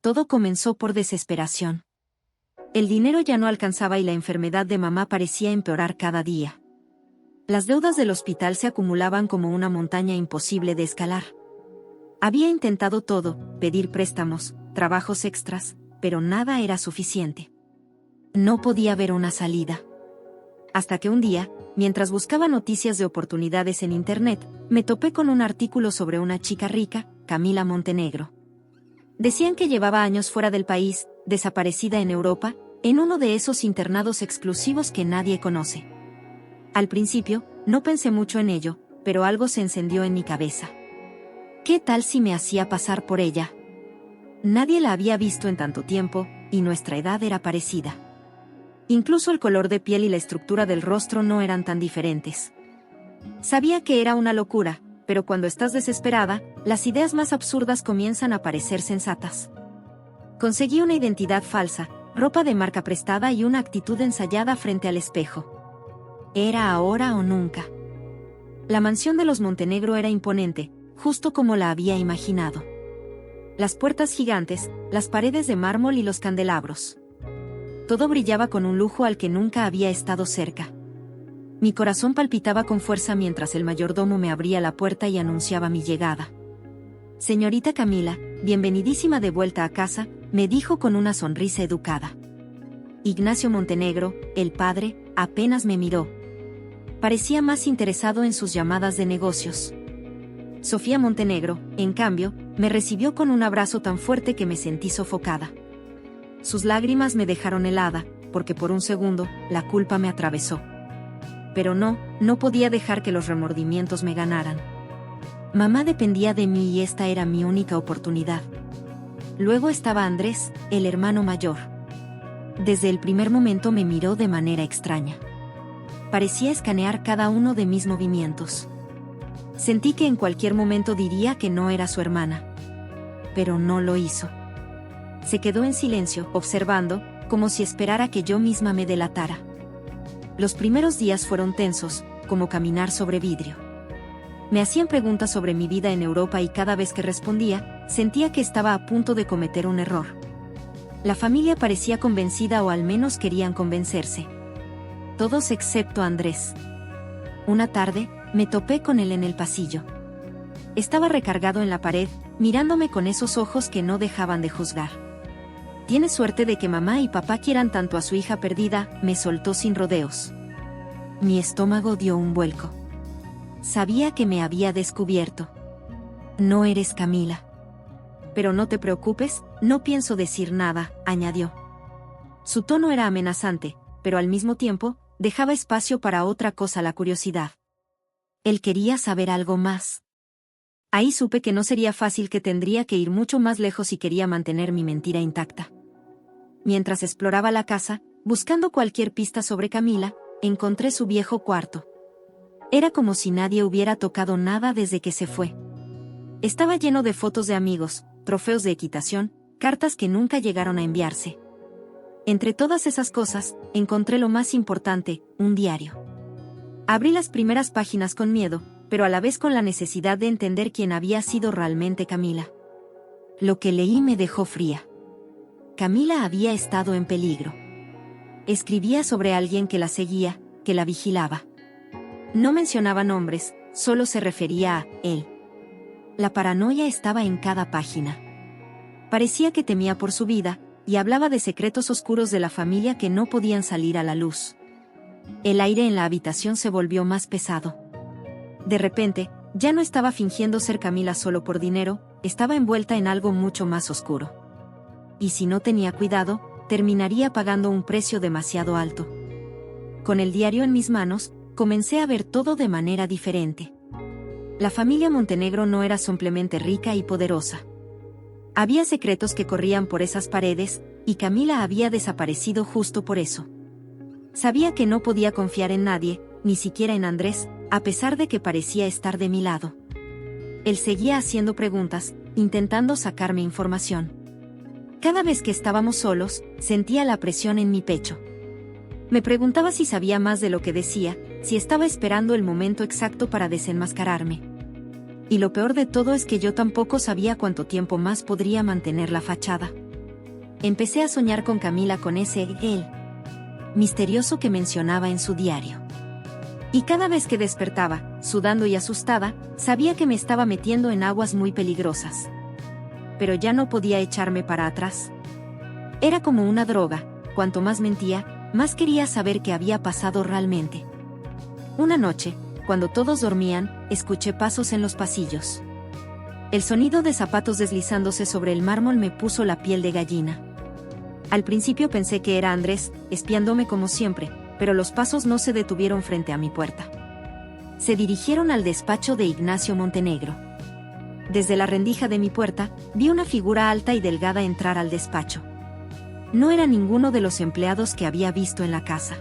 Todo comenzó por desesperación. El dinero ya no alcanzaba y la enfermedad de mamá parecía empeorar cada día. Las deudas del hospital se acumulaban como una montaña imposible de escalar. Había intentado todo, pedir préstamos, trabajos extras, pero nada era suficiente. No podía ver una salida. Hasta que un día, mientras buscaba noticias de oportunidades en internet, me topé con un artículo sobre una chica rica, Camila Montenegro. Decían que llevaba años fuera del país, desaparecida en Europa, en uno de esos internados exclusivos que nadie conoce. Al principio, no pensé mucho en ello, pero algo se encendió en mi cabeza. ¿Qué tal si me hacía pasar por ella? Nadie la había visto en tanto tiempo, y nuestra edad era parecida. Incluso el color de piel y la estructura del rostro no eran tan diferentes. Sabía que era una locura, pero cuando estás desesperada, las ideas más absurdas comienzan a parecer sensatas. Conseguí una identidad falsa, ropa de marca prestada y una actitud ensayada frente al espejo. Era ahora o nunca. La mansión de los Montenegro era imponente, justo como la había imaginado. Las puertas gigantes, las paredes de mármol y los candelabros. Todo brillaba con un lujo al que nunca había estado cerca. Mi corazón palpitaba con fuerza mientras el mayordomo me abría la puerta y anunciaba mi llegada. «Señorita Camila, bienvenidísima de vuelta a casa», me dijo con una sonrisa educada. Ignacio Montenegro, el padre, apenas me miró. Parecía más interesado en sus llamadas de negocios. Sofía Montenegro, en cambio, me recibió con un abrazo tan fuerte que me sentí sofocada. Sus lágrimas me dejaron helada, porque por un segundo, la culpa me atravesó. Pero no podía dejar que los remordimientos me ganaran. Mamá dependía de mí y esta era mi única oportunidad. Luego estaba Andrés, el hermano mayor. Desde el primer momento me miró de manera extraña. Parecía escanear cada uno de mis movimientos. Sentí que en cualquier momento diría que no era su hermana. Pero no lo hizo. Se quedó en silencio, observando, como si esperara que yo misma me delatara. Los primeros días fueron tensos, como caminar sobre vidrio. Me hacían preguntas sobre mi vida en Europa y cada vez que respondía, sentía que estaba a punto de cometer un error. La familia parecía convencida o al menos querían convencerse. Todos excepto Andrés. Una tarde, me topé con él en el pasillo. Estaba recargado en la pared, mirándome con esos ojos que no dejaban de juzgar. «Tienes suerte de que mamá y papá quieran tanto a su hija perdida», me soltó sin rodeos. Mi estómago dio un vuelco. Sabía que me había descubierto. «No eres Camila. Pero no te preocupes, no pienso decir nada», añadió. Su tono era amenazante, pero al mismo tiempo, dejaba espacio para otra cosa: la curiosidad. Él quería saber algo más. Ahí supe que no sería fácil, que tendría que ir mucho más lejos si quería mantener mi mentira intacta. Mientras exploraba la casa, buscando cualquier pista sobre Camila, encontré su viejo cuarto. Era como si nadie hubiera tocado nada desde que se fue. Estaba lleno de fotos de amigos, trofeos de equitación, cartas que nunca llegaron a enviarse. Entre todas esas cosas, encontré lo más importante: un diario. Abrí las primeras páginas con miedo, pero a la vez con la necesidad de entender quién había sido realmente Camila. Lo que leí me dejó fría. Camila había estado en peligro. Escribía sobre alguien que la seguía, que la vigilaba. No mencionaba nombres, solo se refería a él. La paranoia estaba en cada página. Parecía que temía por su vida, y hablaba de secretos oscuros de la familia que no podían salir a la luz. El aire en la habitación se volvió más pesado. De repente, ya no estaba fingiendo ser Camila solo por dinero, estaba envuelta en algo mucho más oscuro. Y si no tenía cuidado, terminaría pagando un precio demasiado alto. Con el diario en mis manos, comencé a ver todo de manera diferente. La familia Montenegro no era simplemente rica y poderosa. Había secretos que corrían por esas paredes, y Camila había desaparecido justo por eso. Sabía que no podía confiar en nadie, ni siquiera en Andrés, a pesar de que parecía estar de mi lado. Él seguía haciendo preguntas, intentando sacarme información. Cada vez que estábamos solos, sentía la presión en mi pecho. Me preguntaba si sabía más de lo que decía, si estaba esperando el momento exacto para desenmascararme. Y lo peor de todo es que yo tampoco sabía cuánto tiempo más podría mantener la fachada. empecé a soñar con Camila, con ese él misterioso que mencionaba en su diario. Y cada vez que despertaba, sudando y asustada, sabía que me estaba metiendo en aguas muy peligrosas. Pero ya no podía echarme para atrás. Era como una droga, cuanto más mentía, más quería saber qué había pasado realmente. Una noche, cuando todos dormían, escuché pasos en los pasillos. El sonido de zapatos deslizándose sobre el mármol me puso la piel de gallina. Al principio pensé que era Andrés, espiándome como siempre, pero los pasos no se detuvieron frente a mi puerta. Se dirigieron al despacho de Ignacio Montenegro. Desde la rendija de mi puerta, vi una figura alta y delgada entrar al despacho. No era ninguno de los empleados que había visto en la casa.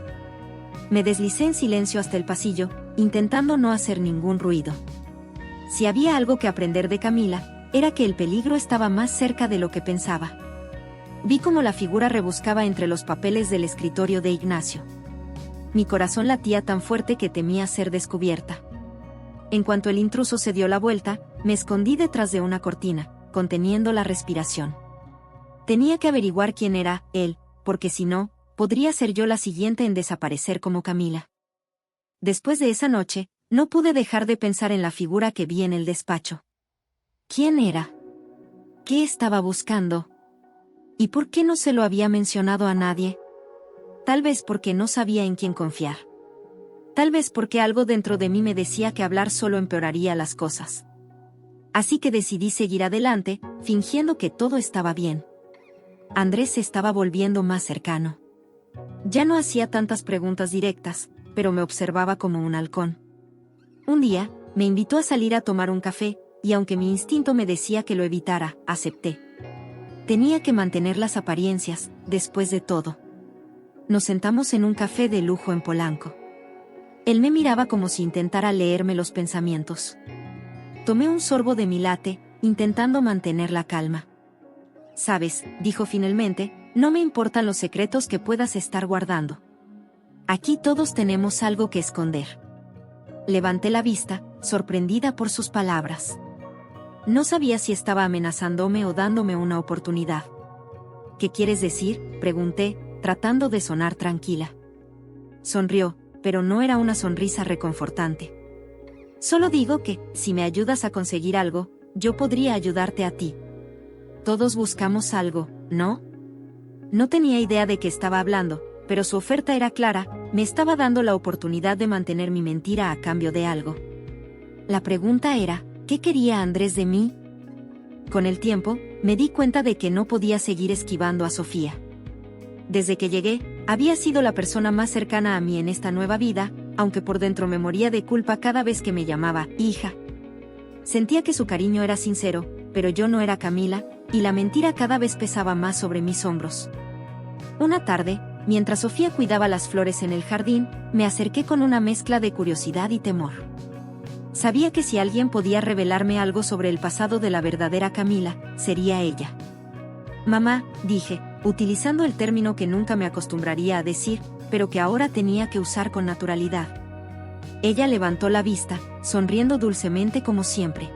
Me deslicé en silencio hasta el pasillo, intentando no hacer ningún ruido. Si había algo que aprender de Camila, era que el peligro estaba más cerca de lo que pensaba. Vi cómo la figura rebuscaba entre los papeles del escritorio de Ignacio. Mi corazón latía tan fuerte que temía ser descubierta. En cuanto el intruso se dio la vuelta, me escondí detrás de una cortina, conteniendo la respiración. Tenía que averiguar quién era él, porque si no, podría ser yo la siguiente en desaparecer como Camila. Después de esa noche, no pude dejar de pensar en la figura que vi en el despacho. ¿Quién era? ¿Qué estaba buscando? ¿Y por qué no se lo había mencionado a nadie? Tal vez porque no sabía en quién confiar. Tal vez porque algo dentro de mí me decía que hablar solo empeoraría las cosas. Así que decidí seguir adelante, fingiendo que todo estaba bien. Andrés se estaba volviendo más cercano. Ya no hacía tantas preguntas directas, pero me observaba como un halcón. Un día, me invitó a salir a tomar un café, y aunque mi instinto me decía que lo evitara, acepté. Tenía que mantener las apariencias, después de todo. Nos sentamos en un café de lujo en Polanco. Él me miraba como si intentara leerme los pensamientos. Tomé un sorbo de mi latte, intentando mantener la calma. «Sabes», dijo finalmente, «no me importan los secretos que puedas estar guardando. Aquí todos tenemos algo que esconder». Levanté la vista, sorprendida por sus palabras. No sabía si estaba amenazándome o dándome una oportunidad. «¿Qué quieres decir?», pregunté, tratando de sonar tranquila. Sonrió, pero no era una sonrisa reconfortante. «Solo digo que, si me ayudas a conseguir algo, yo podría ayudarte a ti. Todos buscamos algo, ¿no?». No tenía idea de qué estaba hablando, pero su oferta era clara, me estaba dando la oportunidad de mantener mi mentira a cambio de algo. La pregunta era, ¿qué quería Andrés de mí? Con el tiempo, me di cuenta de que no podía seguir esquivando a Sofía. Desde que llegué, había sido la persona más cercana a mí en esta nueva vida, aunque por dentro me moría de culpa cada vez que me llamaba hija. Sentía que su cariño era sincero, pero yo no era Camila, y la mentira cada vez pesaba más sobre mis hombros. Una tarde, mientras Sofía cuidaba las flores en el jardín, me acerqué con una mezcla de curiosidad y temor. Sabía que si alguien podía revelarme algo sobre el pasado de la verdadera Camila, sería ella. «Mamá», dije, utilizando el término que nunca me acostumbraría a decir, pero que ahora tenía que usar con naturalidad. Ella levantó la vista, sonriendo dulcemente como siempre.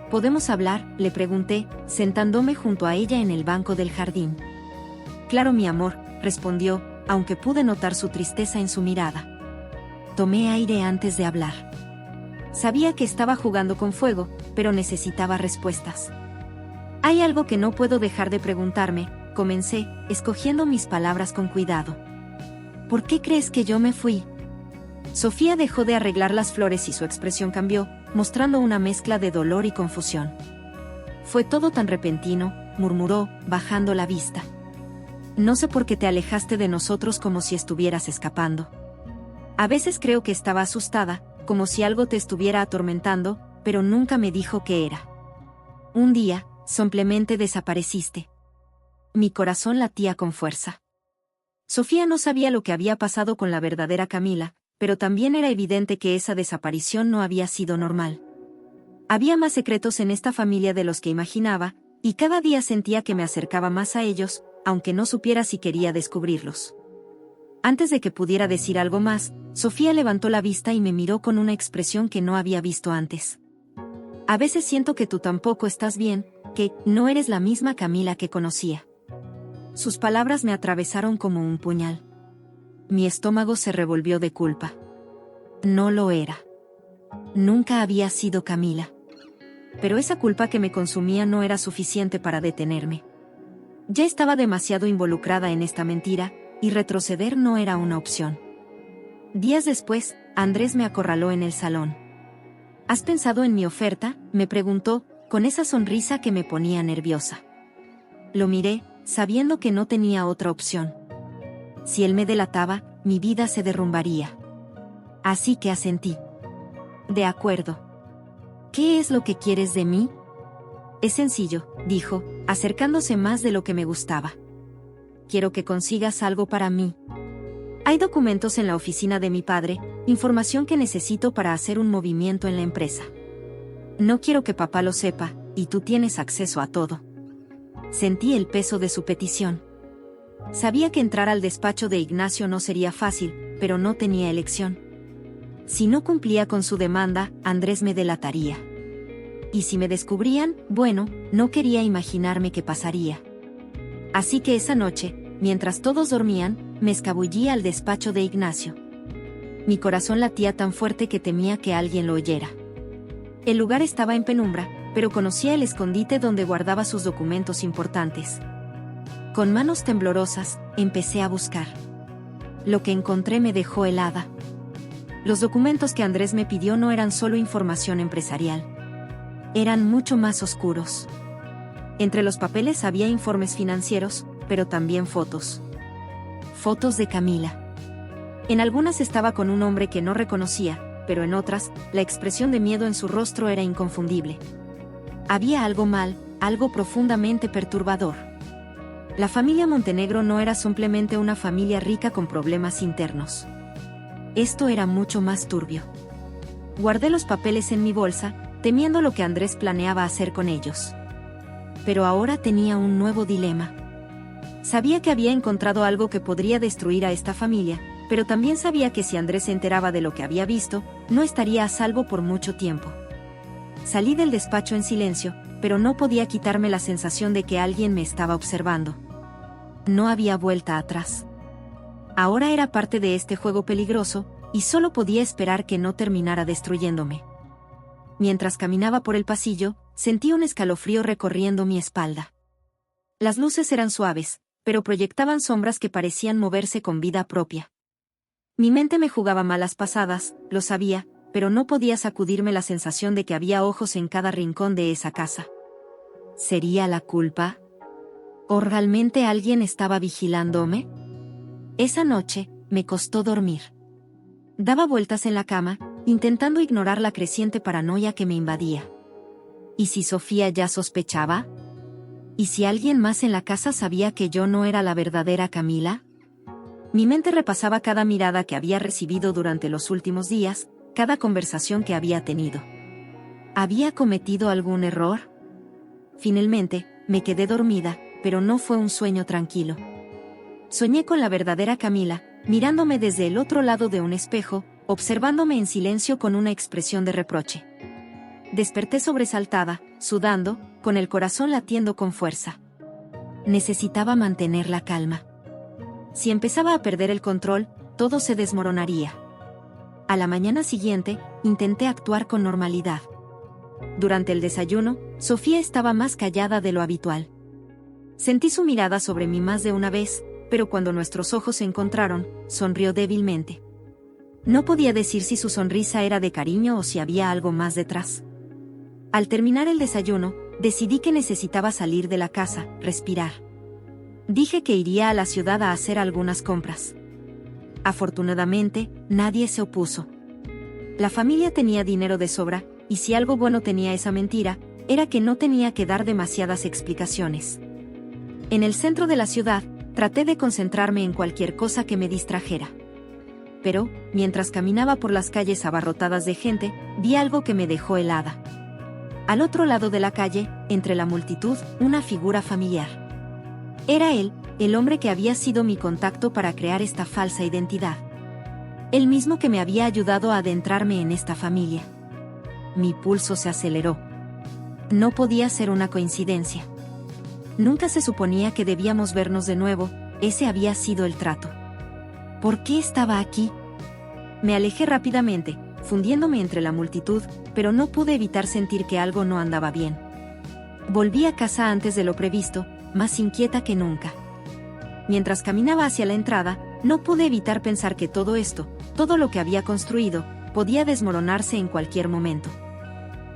«¿Podemos hablar?», le pregunté, sentándome junto a ella en el banco del jardín. «Claro, mi amor», respondió, aunque pude notar su tristeza en su mirada. Tomé aire antes de hablar. Sabía que estaba jugando con fuego, pero necesitaba respuestas. «Hay algo que no puedo dejar de preguntarme», comencé, escogiendo mis palabras con cuidado. «¿Por qué crees que yo me fui?». Sofía dejó de arreglar las flores y su expresión cambió, mostrando una mezcla de dolor y confusión. «Fue todo tan repentino», murmuró, bajando la vista. «No sé por qué te alejaste de nosotros como si estuvieras escapando. A veces creo que estaba asustada, como si algo te estuviera atormentando, pero nunca me dijo qué era. Un día, simplemente desapareciste». Mi corazón latía con fuerza. Sofía no sabía lo que había pasado con la verdadera Camila, pero también era evidente que esa desaparición no había sido normal. Había más secretos en esta familia de los que imaginaba, y cada día sentía que me acercaba más a ellos, aunque no supiera si quería descubrirlos. Antes de que pudiera decir algo más, Sofía levantó la vista y me miró con una expresión que no había visto antes. «A veces siento que tú tampoco estás bien, que no eres la misma Camila que conocía». Sus palabras me atravesaron como un puñal. Mi estómago se revolvió de culpa. No lo era. Nunca había sido Camila. Pero esa culpa que me consumía no era suficiente para detenerme. Ya estaba demasiado involucrada en esta mentira, y retroceder no era una opción. Días después, Andrés me acorraló en el salón. ¿Has pensado en mi oferta?, me preguntó, con esa sonrisa que me ponía nerviosa. Lo miré, sabiendo que no tenía otra opción. Si él me delataba, mi vida se derrumbaría. Así que asentí. De acuerdo. ¿Qué es lo que quieres de mí? Es sencillo, dijo, acercándose más de lo que me gustaba. Quiero que consigas algo para mí. Hay documentos en la oficina de mi padre, información que necesito para hacer un movimiento en la empresa. No quiero que papá lo sepa, y tú tienes acceso a todo. Sentí el peso de su petición. Sabía que entrar al despacho de Ignacio no sería fácil, pero no tenía elección. Si no cumplía con su demanda, Andrés me delataría. Y si me descubrían, bueno, no quería imaginarme qué pasaría. Así que esa noche, mientras todos dormían, me escabullí al despacho de Ignacio. Mi corazón latía tan fuerte que temía que alguien lo oyera. El lugar estaba en penumbra, pero conocía el escondite donde guardaba sus documentos importantes. Con manos temblorosas, empecé a buscar. Lo que encontré me dejó helada. Los documentos que Andrés me pidió no eran solo información empresarial. Eran mucho más oscuros. Entre los papeles había informes financieros, pero también fotos. Fotos de Camila. En algunas estaba con un hombre que no reconocía, pero en otras, la expresión de miedo en su rostro era inconfundible. Había algo mal, algo profundamente perturbador. La familia Montenegro no era simplemente una familia rica con problemas internos. Esto era mucho más turbio. Guardé los papeles en mi bolsa, temiendo lo que Andrés planeaba hacer con ellos. Pero ahora tenía un nuevo dilema. Sabía que había encontrado algo que podría destruir a esta familia, pero también sabía que si Andrés se enteraba de lo que había visto, no estaría a salvo por mucho tiempo. Salí del despacho en silencio, pero no podía quitarme la sensación de que alguien me estaba observando. No había vuelta atrás. Ahora era parte de este juego peligroso, y solo podía esperar que no terminara destruyéndome. Mientras caminaba por el pasillo, sentí un escalofrío recorriendo mi espalda. Las luces eran suaves, pero proyectaban sombras que parecían moverse con vida propia. Mi mente me jugaba malas pasadas, lo sabía, pero no podía sacudirme la sensación de que había ojos en cada rincón de esa casa. ¿Sería la culpa? ¿O realmente alguien estaba vigilándome? Esa noche, me costó dormir. Daba vueltas en la cama, intentando ignorar la creciente paranoia que me invadía. ¿Y si Sofía ya sospechaba? ¿Y si alguien más en la casa sabía que yo no era la verdadera Camila? Mi mente repasaba cada mirada que había recibido durante los últimos días, cada conversación que había tenido. ¿Había cometido algún error? Finalmente, me quedé dormida, pero no fue un sueño tranquilo. Soñé con la verdadera Camila, mirándome desde el otro lado de un espejo, observándome en silencio con una expresión de reproche. Desperté sobresaltada, sudando, con el corazón latiendo con fuerza. Necesitaba mantener la calma. Si empezaba a perder el control, todo se desmoronaría. A la mañana siguiente, intenté actuar con normalidad. Durante el desayuno, Sofía estaba más callada de lo habitual. Sentí su mirada sobre mí más de una vez, pero cuando nuestros ojos se encontraron, sonrió débilmente. No podía decir si su sonrisa era de cariño o si había algo más detrás. Al terminar el desayuno, decidí que necesitaba salir de la casa, respirar. Dije que iría a la ciudad a hacer algunas compras. Afortunadamente, nadie se opuso. La familia tenía dinero de sobra, y si algo bueno tenía esa mentira, era que no tenía que dar demasiadas explicaciones. En el centro de la ciudad, traté de concentrarme en cualquier cosa que me distrajera. Pero, mientras caminaba por las calles abarrotadas de gente, vi algo que me dejó helada. Al otro lado de la calle, entre la multitud, una figura familiar. Era él, el hombre que había sido mi contacto para crear esta falsa identidad. El mismo que me había ayudado a adentrarme en esta familia. Mi pulso se aceleró. No podía ser una coincidencia. Nunca se suponía que debíamos vernos de nuevo, ese había sido el trato. ¿Por qué estaba aquí? Me alejé rápidamente, fundiéndome entre la multitud, pero no pude evitar sentir que algo no andaba bien. Volví a casa antes de lo previsto, más inquieta que nunca. Mientras caminaba hacia la entrada, no pude evitar pensar que todo esto, todo lo que había construido, podía desmoronarse en cualquier momento.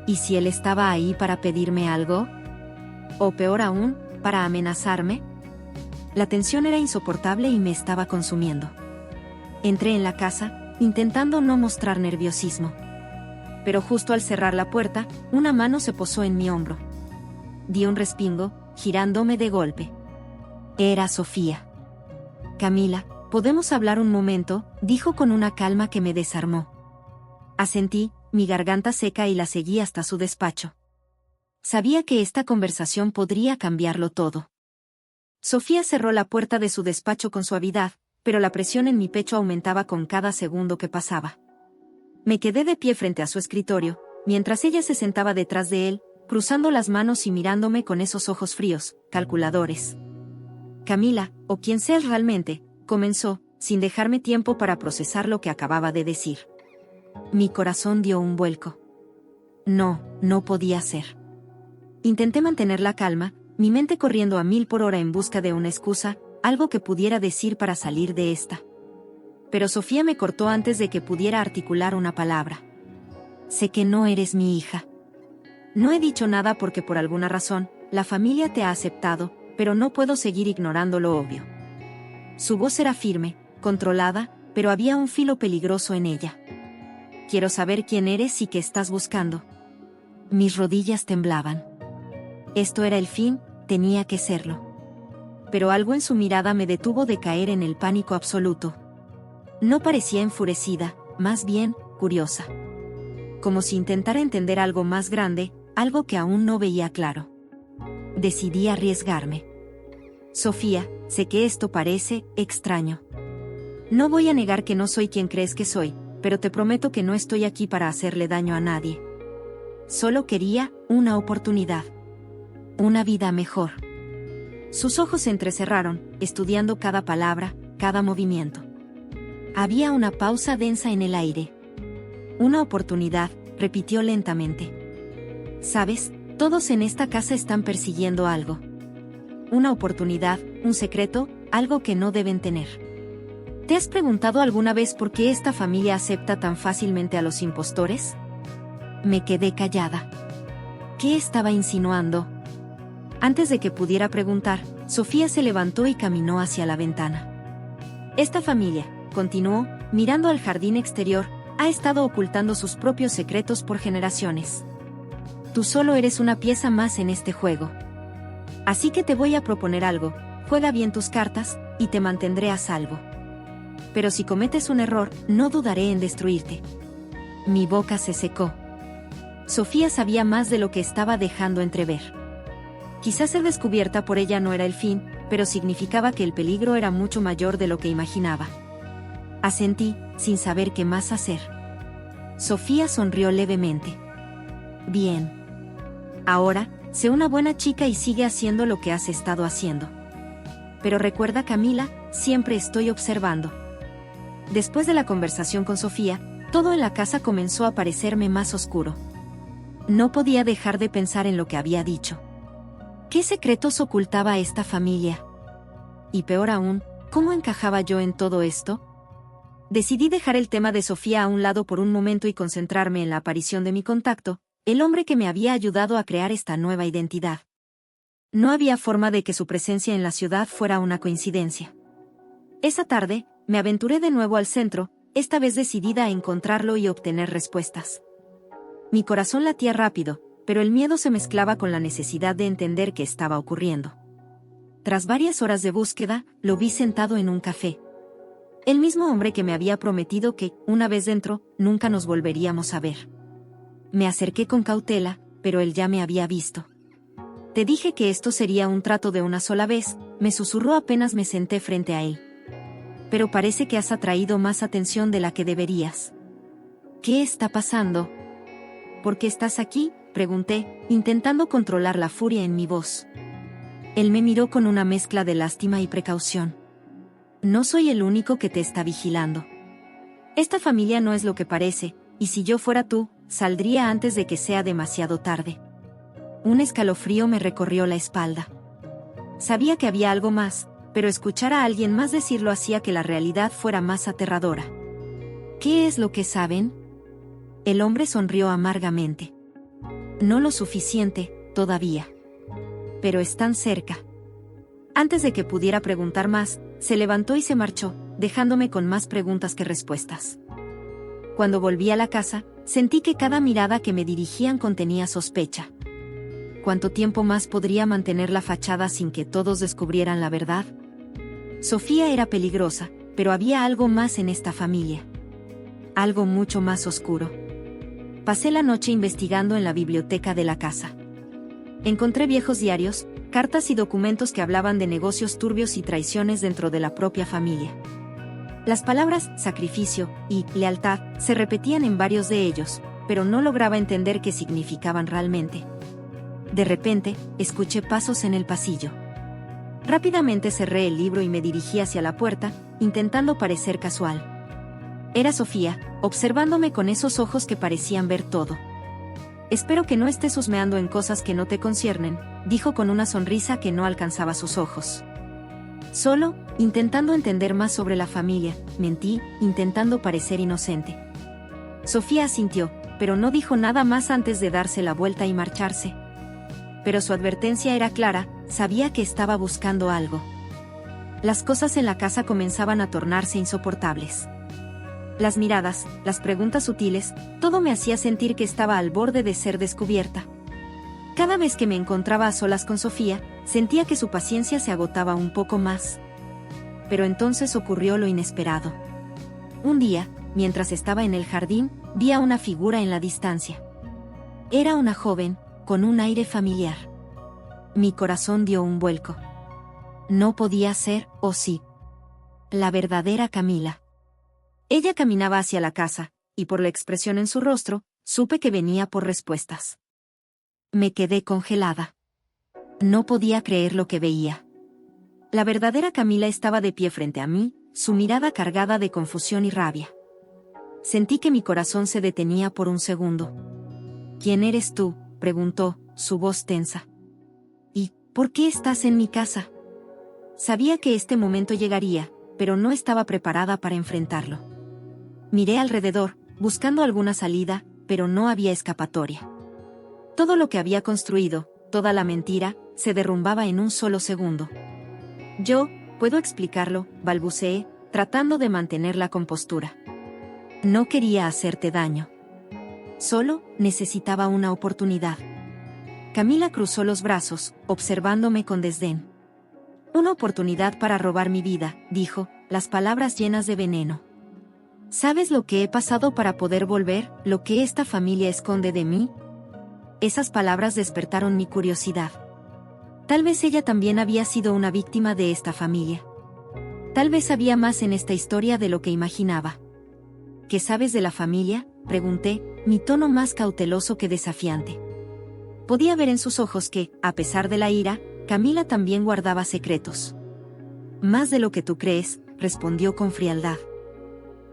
¿Y si él estaba ahí para pedirme algo? O peor aún, para amenazarme. La tensión era insoportable y me estaba consumiendo. Entré en la casa, intentando no mostrar nerviosismo. Pero justo al cerrar la puerta, una mano se posó en mi hombro. Di un respingo, girándome de golpe. Era Sofía. Camila, ¿podemos hablar un momento?, dijo con una calma que me desarmó. Asentí, mi garganta seca, y la seguí hasta su despacho. Sabía que esta conversación podría cambiarlo todo. Sofía cerró la puerta de su despacho con suavidad, pero la presión en mi pecho aumentaba con cada segundo que pasaba. Me quedé de pie frente a su escritorio, mientras ella se sentaba detrás de él, cruzando las manos y mirándome con esos ojos fríos, calculadores. Camila, o quien seas realmente, comenzó, sin dejarme tiempo para procesar lo que acababa de decir. Mi corazón dio un vuelco. No podía ser. Intenté mantener la calma, mi mente corriendo a 1000 por hora en busca de una excusa, algo que pudiera decir para salir de esta. Pero Sofía me cortó antes de que pudiera articular una palabra. Sé que no eres mi hija. No he dicho nada porque por alguna razón, la familia te ha aceptado, pero no puedo seguir ignorando lo obvio. Su voz era firme, controlada, pero había un filo peligroso en ella. Quiero saber quién eres y qué estás buscando. Mis rodillas temblaban. Esto era el fin, tenía que serlo. Pero algo en su mirada me detuvo de caer en el pánico absoluto. No parecía enfurecida, más bien, curiosa. Como si intentara entender algo más grande, algo que aún no veía claro. Decidí arriesgarme. Sofía, sé que esto parece extraño. No voy a negar que no soy quien crees que soy, pero te prometo que no estoy aquí para hacerle daño a nadie. Solo quería una oportunidad. Una vida mejor. Sus ojos se entrecerraron, estudiando cada palabra, cada movimiento. Había una pausa densa en el aire. Una oportunidad, repitió lentamente. ¿Sabes? Todos en esta casa están persiguiendo algo. Una oportunidad, un secreto, algo que no deben tener. ¿Te has preguntado alguna vez por qué esta familia acepta tan fácilmente a los impostores? Me quedé callada. ¿Qué estaba insinuando? Antes de que pudiera preguntar, Sofía se levantó y caminó hacia la ventana. Esta familia, continuó, mirando al jardín exterior, ha estado ocultando sus propios secretos por generaciones. Tú solo eres una pieza más en este juego. Así que te voy a proponer algo, juega bien tus cartas, y te mantendré a salvo. Pero si cometes un error, no dudaré en destruirte. Mi boca se secó. Sofía sabía más de lo que estaba dejando entrever. Quizás ser descubierta por ella no era el fin, pero significaba que el peligro era mucho mayor de lo que imaginaba. Asentí, sin saber qué más hacer. Sofía sonrió levemente. Bien. Ahora, sé una buena chica y sigue haciendo lo que has estado haciendo. Pero recuerda, Camila, siempre estoy observando. Después de la conversación con Sofía, todo en la casa comenzó a parecerme más oscuro. No podía dejar de pensar en lo que había dicho. ¿Qué secretos ocultaba esta familia? Y peor aún, ¿cómo encajaba yo en todo esto? Decidí dejar el tema de Sofía a un lado por un momento y concentrarme en la aparición de mi contacto, el hombre que me había ayudado a crear esta nueva identidad. No había forma de que su presencia en la ciudad fuera una coincidencia. Esa tarde, me aventuré de nuevo al centro, esta vez decidida a encontrarlo y obtener respuestas. Mi corazón latía rápido, pero el miedo se mezclaba con la necesidad de entender qué estaba ocurriendo. Tras varias horas de búsqueda, lo vi sentado en un café. El mismo hombre que me había prometido que, una vez dentro, nunca nos volveríamos a ver. Me acerqué con cautela, pero él ya me había visto. Te dije que esto sería un trato de una sola vez, me susurró apenas me senté frente a él. Pero parece que has atraído más atención de la que deberías. ¿Qué está pasando? ¿Por qué estás aquí?, pregunté, intentando controlar la furia en mi voz. Él me miró con una mezcla de lástima y precaución. No soy el único que te está vigilando. Esta familia no es lo que parece, y si yo fuera tú, saldría antes de que sea demasiado tarde. Un escalofrío me recorrió la espalda. Sabía que había algo más, pero escuchar a alguien más decirlo hacía que la realidad fuera más aterradora. ¿Qué es lo que saben? El hombre sonrió amargamente. No lo suficiente, todavía. Pero están cerca. Antes de que pudiera preguntar más, se levantó y se marchó, dejándome con más preguntas que respuestas. Cuando volví a la casa, sentí que cada mirada que me dirigían contenía sospecha. ¿Cuánto tiempo más podría mantener la fachada sin que todos descubrieran la verdad? Sofía era peligrosa, pero había algo más en esta familia. Algo mucho más oscuro. Pasé la noche investigando en la biblioteca de la casa. Encontré viejos diarios, cartas y documentos que hablaban de negocios turbios y traiciones dentro de la propia familia. Las palabras sacrificio y lealtad se repetían en varios de ellos, pero no lograba entender qué significaban realmente. De repente, escuché pasos en el pasillo. Rápidamente cerré el libro y me dirigí hacia la puerta, intentando parecer casual. Era Sofía, observándome con esos ojos que parecían ver todo. «Espero que no estés husmeando en cosas que no te conciernen», dijo con una sonrisa que no alcanzaba sus ojos. Solo, intentando entender más sobre la familia, mentí, intentando parecer inocente. Sofía asintió, pero no dijo nada más antes de darse la vuelta y marcharse. Pero su advertencia era clara, sabía que estaba buscando algo. Las cosas en la casa comenzaban a tornarse insoportables. Las miradas, las preguntas sutiles, todo me hacía sentir que estaba al borde de ser descubierta. Cada vez que me encontraba a solas con Sofía, sentía que su paciencia se agotaba un poco más. Pero entonces ocurrió lo inesperado. Un día, mientras estaba en el jardín, vi a una figura en la distancia. Era una joven, con un aire familiar. Mi corazón dio un vuelco. No podía ser, ¿o sí? La verdadera Camila. Ella caminaba hacia la casa, y por la expresión en su rostro, supe que venía por respuestas. Me quedé congelada. No podía creer lo que veía. La verdadera Camila estaba de pie frente a mí, su mirada cargada de confusión y rabia. Sentí que mi corazón se detenía por un segundo. «¿Quién eres tú?», preguntó, su voz tensa. «¿Y por qué estás en mi casa?». Sabía que este momento llegaría, pero no estaba preparada para enfrentarlo. Miré alrededor, buscando alguna salida, pero no había escapatoria. Todo lo que había construido, toda la mentira, se derrumbaba en un solo segundo. «Yo, puedo explicarlo», balbuceé, tratando de mantener la compostura. «No quería hacerte daño. Solo, necesitaba una oportunidad». Camila cruzó los brazos, observándome con desdén. «Una oportunidad para robar mi vida», dijo, las palabras llenas de veneno. «¿Sabes lo que he pasado para poder volver, lo que esta familia esconde de mí?». Esas palabras despertaron mi curiosidad. Tal vez ella también había sido una víctima de esta familia. Tal vez había más en esta historia de lo que imaginaba. «¿Qué sabes de la familia?», pregunté, mi tono más cauteloso que desafiante. Podía ver en sus ojos que, a pesar de la ira, Camila también guardaba secretos. «Más de lo que tú crees», respondió con frialdad.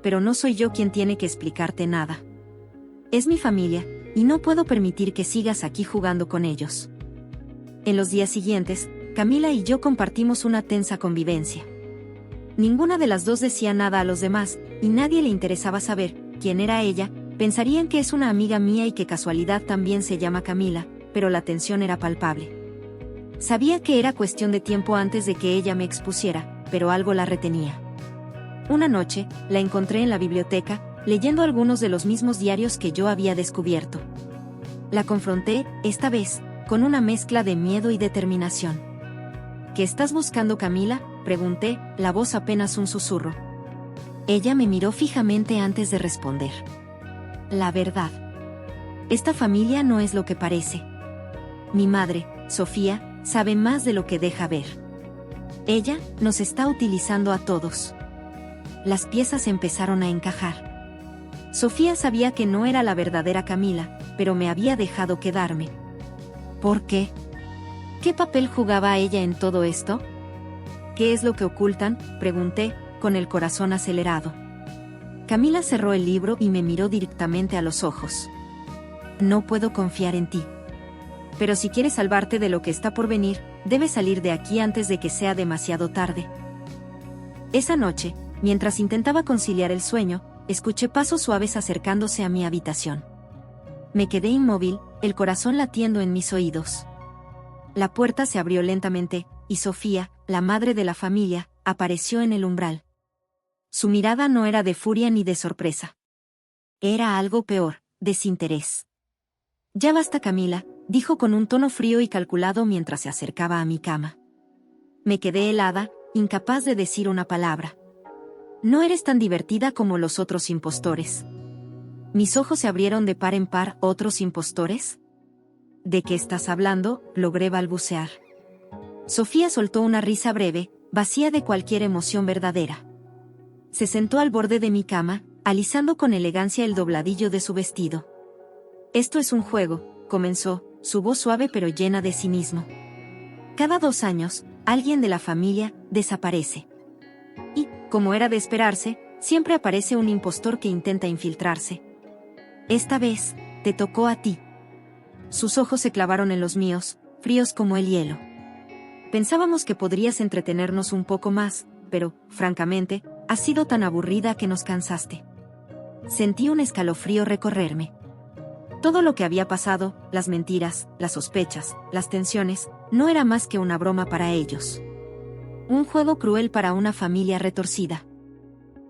«Pero no soy yo quien tiene que explicarte nada. Es mi familia, y no puedo permitir que sigas aquí jugando con ellos». En los días siguientes, Camila y yo compartimos una tensa convivencia. Ninguna de las dos decía nada a los demás, y nadie le interesaba saber quién era ella. Pensarían que es una amiga mía y que casualidad también se llama Camila, pero la tensión era palpable. Sabía que era cuestión de tiempo antes de que ella me expusiera, pero algo la retenía. Una noche, la encontré en la biblioteca, leyendo algunos de los mismos diarios que yo había descubierto. La confronté, esta vez, con una mezcla de miedo y determinación. «¿Qué estás buscando, Camila?», pregunté, la voz apenas un susurro. Ella me miró fijamente antes de responder. «La verdad. Esta familia no es lo que parece. Mi madre, Sofía, sabe más de lo que deja ver. Ella nos está utilizando a todos». Las piezas empezaron a encajar. Sofía sabía que no era la verdadera Camila, pero me había dejado quedarme. «¿Por qué?». ¿Qué papel jugaba ella en todo esto? ¿Qué es lo que ocultan?, pregunté, con el corazón acelerado. Camila cerró el libro y me miró directamente a los ojos. No puedo confiar en ti. Pero si quieres salvarte de lo que está por venir, debes salir de aquí antes de que sea demasiado tarde. Esa noche, mientras intentaba conciliar el sueño, escuché pasos suaves acercándose a mi habitación. Me quedé inmóvil, el corazón latiendo en mis oídos. La puerta se abrió lentamente, y Sofía, la madre de la familia, apareció en el umbral. Su mirada no era de furia ni de sorpresa. Era algo peor, desinterés. Ya basta, Camila, dijo con un tono frío y calculado mientras se acercaba a mi cama. Me quedé helada, incapaz de decir una palabra. No eres tan divertida como los otros impostores. Mis ojos se abrieron de par en par. ¿Otros impostores? ¿De qué estás hablando?, logré balbucear. Sofía soltó una risa breve, vacía de cualquier emoción verdadera. Se sentó al borde de mi cama, alisando con elegancia el dobladillo de su vestido. Esto es un juego, comenzó, su voz suave pero llena de cinismo. Cada 2 años, alguien de la familia desaparece. Y, como era de esperarse, siempre aparece un impostor que intenta infiltrarse. Esta vez, te tocó a ti. Sus ojos se clavaron en los míos, fríos como el hielo. Pensábamos que podrías entretenernos un poco más, pero, francamente, has sido tan aburrida que nos cansaste. Sentí un escalofrío recorrerme. Todo lo que había pasado, las mentiras, las sospechas, las tensiones, no era más que una broma para ellos. Un juego cruel para una familia retorcida.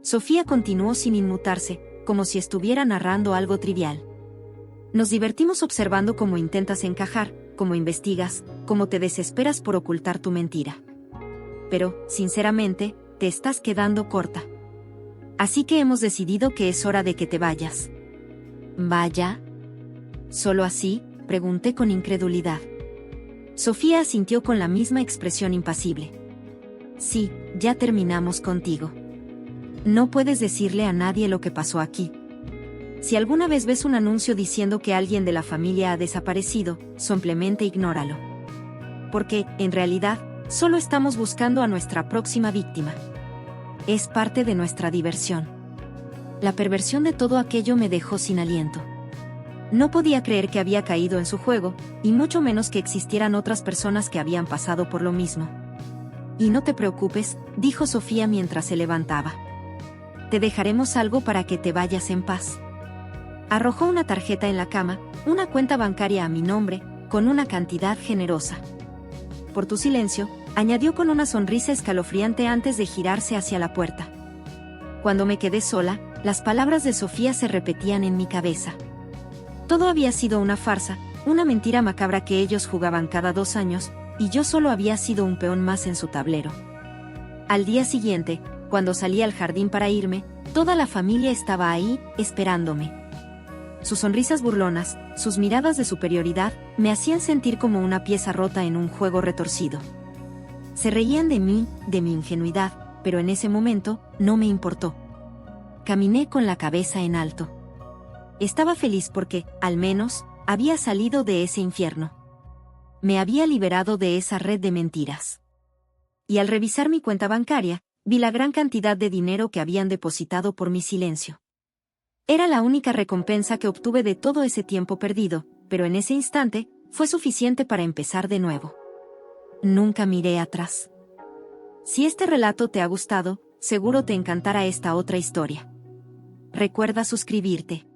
Sofía continuó sin inmutarse, como si estuviera narrando algo trivial. Nos divertimos observando cómo intentas encajar, cómo investigas, cómo te desesperas por ocultar tu mentira. Pero, sinceramente, te estás quedando corta. Así que hemos decidido que es hora de que te vayas. ¿Vaya? ¿Solo así?, pregunté con incredulidad. Sofía asintió con la misma expresión impasible. Sí, ya terminamos contigo. No puedes decirle a nadie lo que pasó aquí. Si alguna vez ves un anuncio diciendo que alguien de la familia ha desaparecido, simplemente ignóralo. Porque, en realidad, solo estamos buscando a nuestra próxima víctima. Es parte de nuestra diversión. La perversión de todo aquello me dejó sin aliento. No podía creer que había caído en su juego, y mucho menos que existieran otras personas que habían pasado por lo mismo. Y no te preocupes, dijo Sofía mientras se levantaba. Te dejaremos algo para que te vayas en paz. Arrojó una tarjeta en la cama, una cuenta bancaria a mi nombre, con una cantidad generosa. Por tu silencio, añadió con una sonrisa escalofriante antes de girarse hacia la puerta. Cuando me quedé sola, las palabras de Sofía se repetían en mi cabeza. Todo había sido una farsa, una mentira macabra que ellos jugaban cada 2 años, y yo solo había sido un peón más en su tablero. Al día siguiente, cuando salí al jardín para irme, toda la familia estaba ahí, esperándome. Sus sonrisas burlonas, sus miradas de superioridad, me hacían sentir como una pieza rota en un juego retorcido. Se reían de mí, de mi ingenuidad, pero en ese momento, no me importó. Caminé con la cabeza en alto. Estaba feliz porque, al menos, había salido de ese infierno. Me había liberado de esa red de mentiras. Y al revisar mi cuenta bancaria, vi la gran cantidad de dinero que habían depositado por mi silencio. Era la única recompensa que obtuve de todo ese tiempo perdido, pero en ese instante, fue suficiente para empezar de nuevo. Nunca miré atrás. Si este relato te ha gustado, seguro te encantará esta otra historia. Recuerda suscribirte.